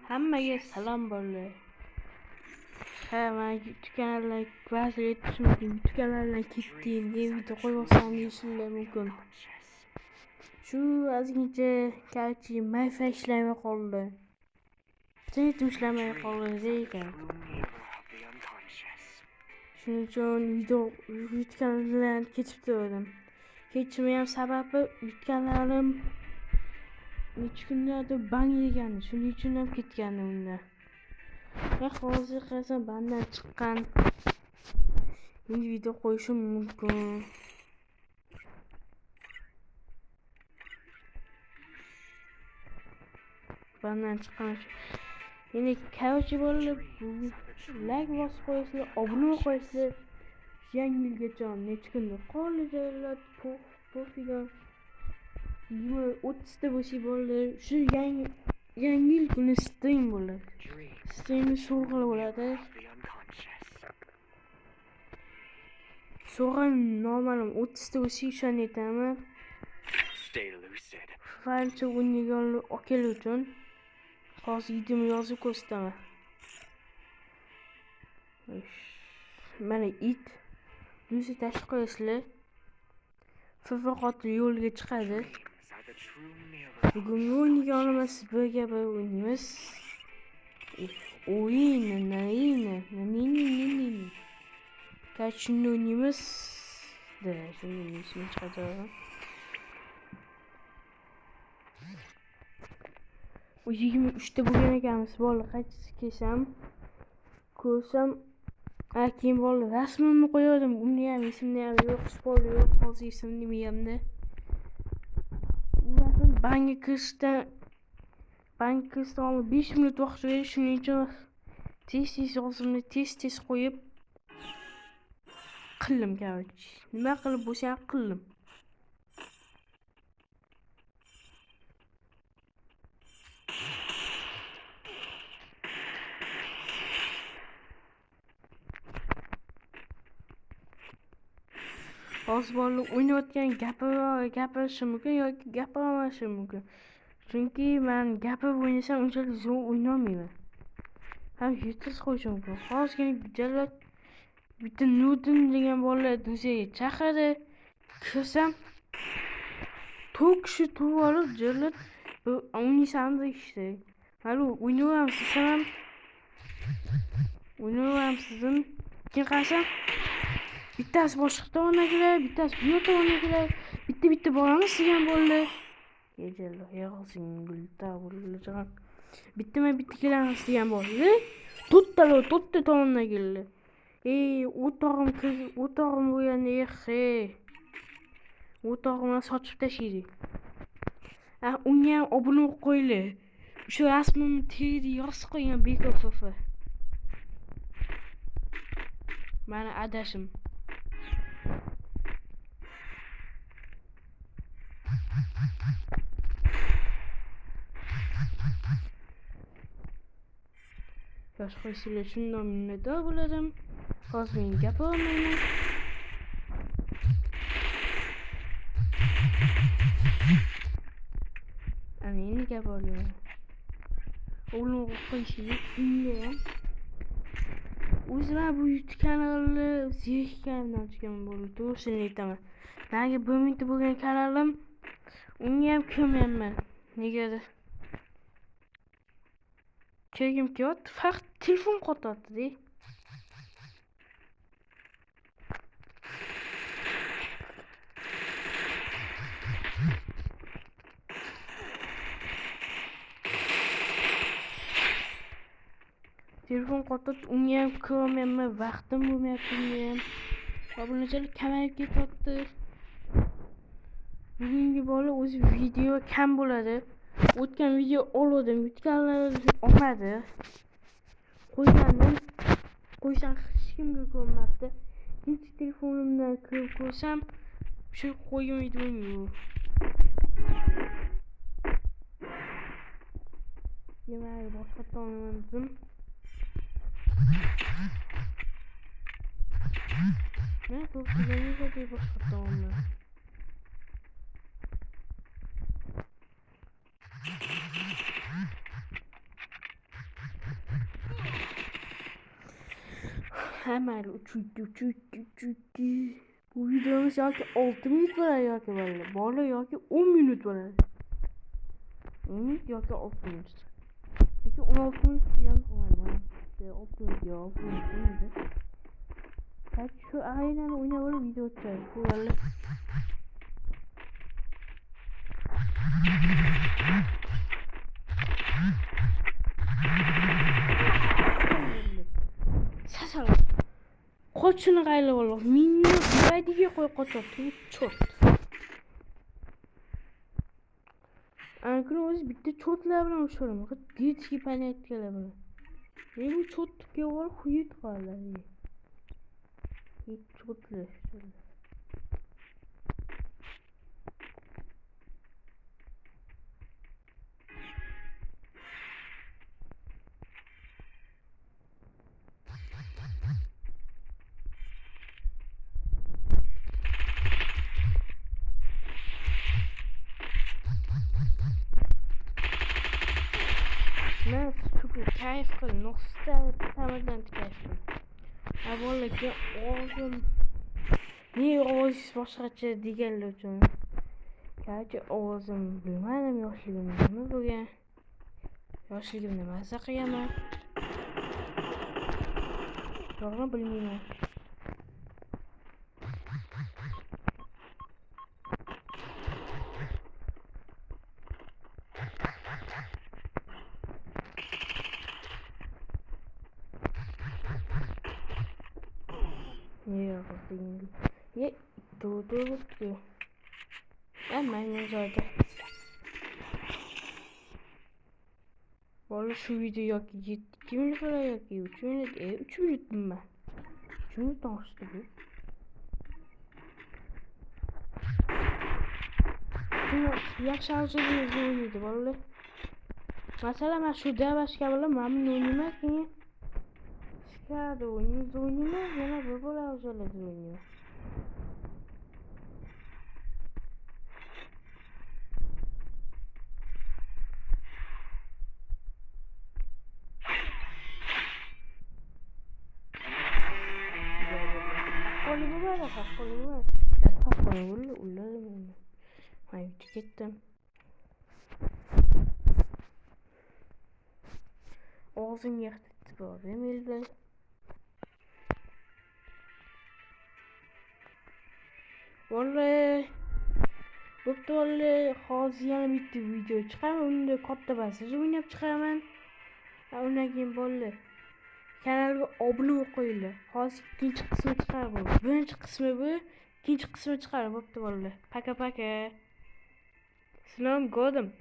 Hammaga salom bo'ldi. Men YouTube kanaliga ba'zi aytish mumkin. YouTube kanalidan ketdim, video qo'ymasam deyishinglar mumkin. Shu ozgincha kalchi mayfa ishlamay qoldi. Senetim ishlamay qoldi ekan. Shuning uchun YouTube kanalidan ketib turdim. Ketishim ham sababi YouTube kanalim necha kunlardir bang yegandi. Shuning uchun ham ketgandim undan. Hozir qarasam bandan chiqqan. Endi video qo'yishim mumkin. Bandan chiqqan. Endi korоче bo'lib like bosib qo'yasizlar, obuna qo'yasizlar. Yangi yilgacha necha kundir qoldilar, pofiga. 20-30 ta bo'lsa bo'ldi. Shu yangi yil kuni stream bo'ladi. Streamni sovg'alar bo'ladi. Sovg'a normal 30 ta bo'lsa shuni aytaman. Falcha o'yiniga olib keluvchi uchun hozir videomni yozib ko'rsataman. Mana it Lucy tashib qo'yasizlar. FIFA qotil yo'lga chiqadi. Bugun o'yinga olamiz, birga o'ynaymiz. O'yin. Qachon o'ynaymiz? Shunday ismi chiqadi. U 23 ta bo'lgan ekanmiz. Bo'ldi, qaytib kelsam, ko'rsam, keyin bo'ldi. Rasmimni qo'yardim. Uni ham esimda ham yo'q, sport yo'q, hozir esimda miyamda. Banka kirishdan 5 minut vaqt berdi. Shuning uchun tez yozimni tez qo'yib qildim, короче. Nima qilib bo'lsa ham qildim. Hozir bolalar o'ynayotgan gapirishim mumkin yoki gapirmashim mumkin. Chunki men gapirib o'ynasam unchalik zo'r o'ynolmayman. Ham yutib qo'yishim mumkin. Hozirgina jallod bitta Nurdin degan bolalar do'zaga chaqirdi. Kirsam 4 kishi turib olib jallod o'ynaysanmi ishda. Hali o'ynayapsizmi? Keyin qarasam bittasi boshqa tomondagilar, bittasi bu tomondagilar, bitta boramiz degan bo'ldi. Jallod yig'ilsin bo'ldi. Bitta kelamiz degan bo'ldi. To'rtta tomondagilar. O'rtog'im bo'lganda o'rtog'imni sotib tashlaydi. Unga ham obuna qo'yinglar. Shu rasmimni terida yozib qo'ygan BKFF. Mana adashim. Yosh qo'ysizlar shundan minnatdor bo'ladim. Hozir men gapirolmayman. Ana endi gapiryapman. O'g'lim qo'yishinglar unga ham. O'zim bu YouTube kanalni zerikkanimdan chiqqan bo'ldi. To'g'risini aytaman. Nega 1 minut bo'lgan kanalim unga ham ko'rmayman. Negadir kirgim kelyapti, faqat telefon qotyapti-da. Telefon qotyapti, unga ham ko'rmayman, vaqtim bo'lmayapti unga ham. Obunachalik kamayib ketyapti. Bugungi bola o'zi video kam bo'ladi. O'tgan video oldim, yutganlar olmadi. Qo'ysam hech kimga ko'rmabdi. Ikkinchi telefonimdan ko'rib ko'rsam, shu qo'ygan videom yo'q. Demak, boshqa tomondan men to'g'ridan boshqa tomondan Hemen uçuydu. Bu videomuz yoki 6 minut bo'ladi yoki bola yoki 10 minut bo'ladi. 10 minut yoki 6 minut. Yoki 16 minut degan qo'ymayman. 6 minut yo 6 minut bo'ladi. Hadi şu aynen oynayalım böyle video atacağız. Bu böyle. Sasal. Koçunu kaylı olur. Minno bir diye koy koçu. Çok. Arkadaşlar bitti çotlar bilen uçuyorum. Git ki panik gelebilir. Ne bu çot ki var huyut kalır. Hiç çotlu. Ben super keyifli, nostalji tamamen keyifli. Ya vallahi oğlum. Niye oğuz başkaça diğerler canım? Gerçi oğuzum bilmedim yaşlılığımda mı bugün? Yaşlılığımda masa kıyamam. Doğru bilmiyorum. Niye yapayım? Ye doğru. Hemen yazardı. Vallahi şu video yok 2 minut falan yok 3 minut 3 minut mu ben? 3 minut açtı bu. Bunu yaxshi avjada o'ynaydi vallahi. Masalan men shu davashga bilan men o'ynayman keyin skada o'ynayman yana bir bola avjalarda o'ynayman. Hayır gittim. Ağzım yaktı benim elde. Vallahi bu vallahi haziyana bitti video çıkar. Onu da katta basıcı oynayıp çıkarman. Ondan keyin vallahi kanalga obuna qo'yinglar. Hozir ikkinchi qismi chiqar bu. Birinchi qismi bu, ikkinchi qismi chiqar bo'pti vallahi. Paka paka. Sizlarni ko'rdim.